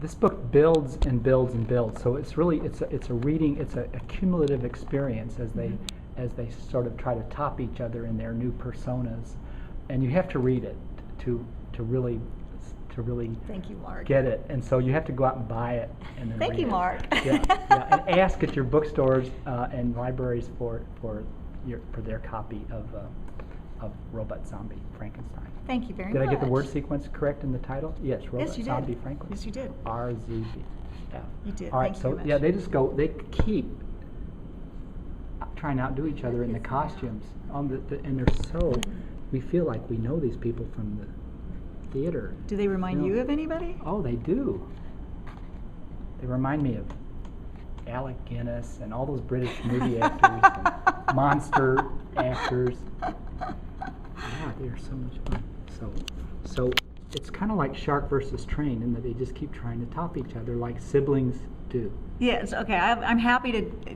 this book builds and builds and builds. So it's really it's a reading. It's a cumulative experience as they sort of try to top each other in their new personas, and you have to read it to really Thank you, Mark. get it. And so you have to go out and buy it and then Thank read you, it. Mark. Yeah, and ask at your bookstores and libraries for their copy of Robot Zombie Frankenstein. Thank you very Did much. I get the word sequence correct in the title? Yes, Robot Yes, you Zombie did. Frankenstein. Yes, you did. RZB. You did. All right, Thank you so very much. yeah, they keep trying to outdo each other in the costumes. And they're so, we feel like we know these people from the theater. Do they remind No. you of anybody? Oh, they do. They remind me of Alec Guinness and all those British movie actors, and monster actors. Yeah, they are so much fun. So it's kind of like Shark versus Train in that they just keep trying to top each other like siblings do. Yes, okay. I'm happy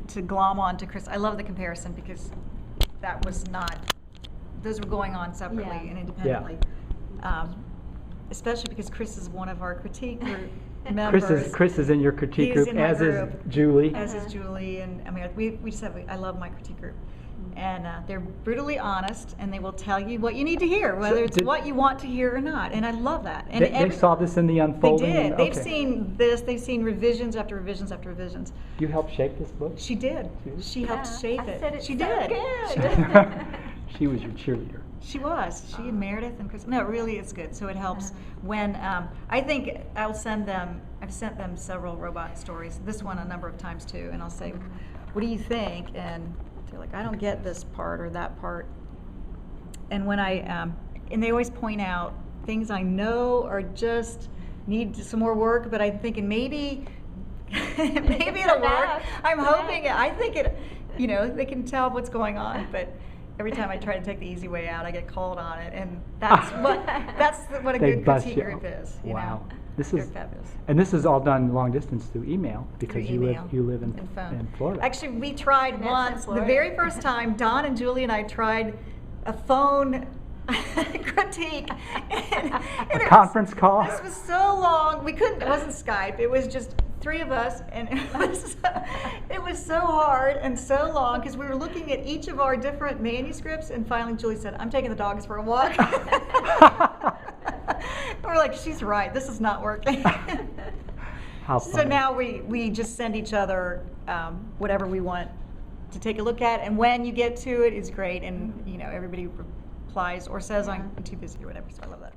to glom on to Chris. I love the comparison because that was not, those were going on separately and independently. Especially because Chris is one of our critique group members. Chris is in your critique He's group, in my as group. is Julie. As is Julie, and I mean, we just have, I love my critique group. And they're brutally honest, and they will tell you what you need to hear, whether it's what you want to hear or not. And I love that. And They saw this in the they unfolding? did. They've Okay. seen this. They've seen revisions after revisions after revisions. You helped shape this book? She did. She helped shape it. Said it She so did. good. She did. She was your cheerleader. She was. She and Meredith and Chris. No, really, it's good. So it helps when I think I'll send them. I've sent them several robot stories. This one a number of times too, and I'll say, "What do you think?" And they're like, "I don't get this part or that part." And when and they always point out things I know are just need some more work, but I'm thinking maybe maybe it'll work. I'm hoping. I think it. You know, they can tell what's going on, but. Every time I try to take the easy way out, I get called on it, and that's what a They good bust critique you. group is. You Wow. know? This They're is fabulous. And this is all done long distance through email because Through you email live and phone. in Florida. Actually, we tried Annette's in once. The Florida. very first time, Don and Julie and I tried a phone critique. A conference call? This was so long. We couldn't. It wasn't Skype. It was just three of us, and it was so hard and so long because we were looking at each of our different manuscripts, and finally Julie said, "I'm taking the dogs for a walk." We're like, "She's right. This is not working." How So funny. now we just send each other whatever we want to take a look at, and when you get to it, it's great, and you know everybody replies or says I'm too busy or whatever. So I love that.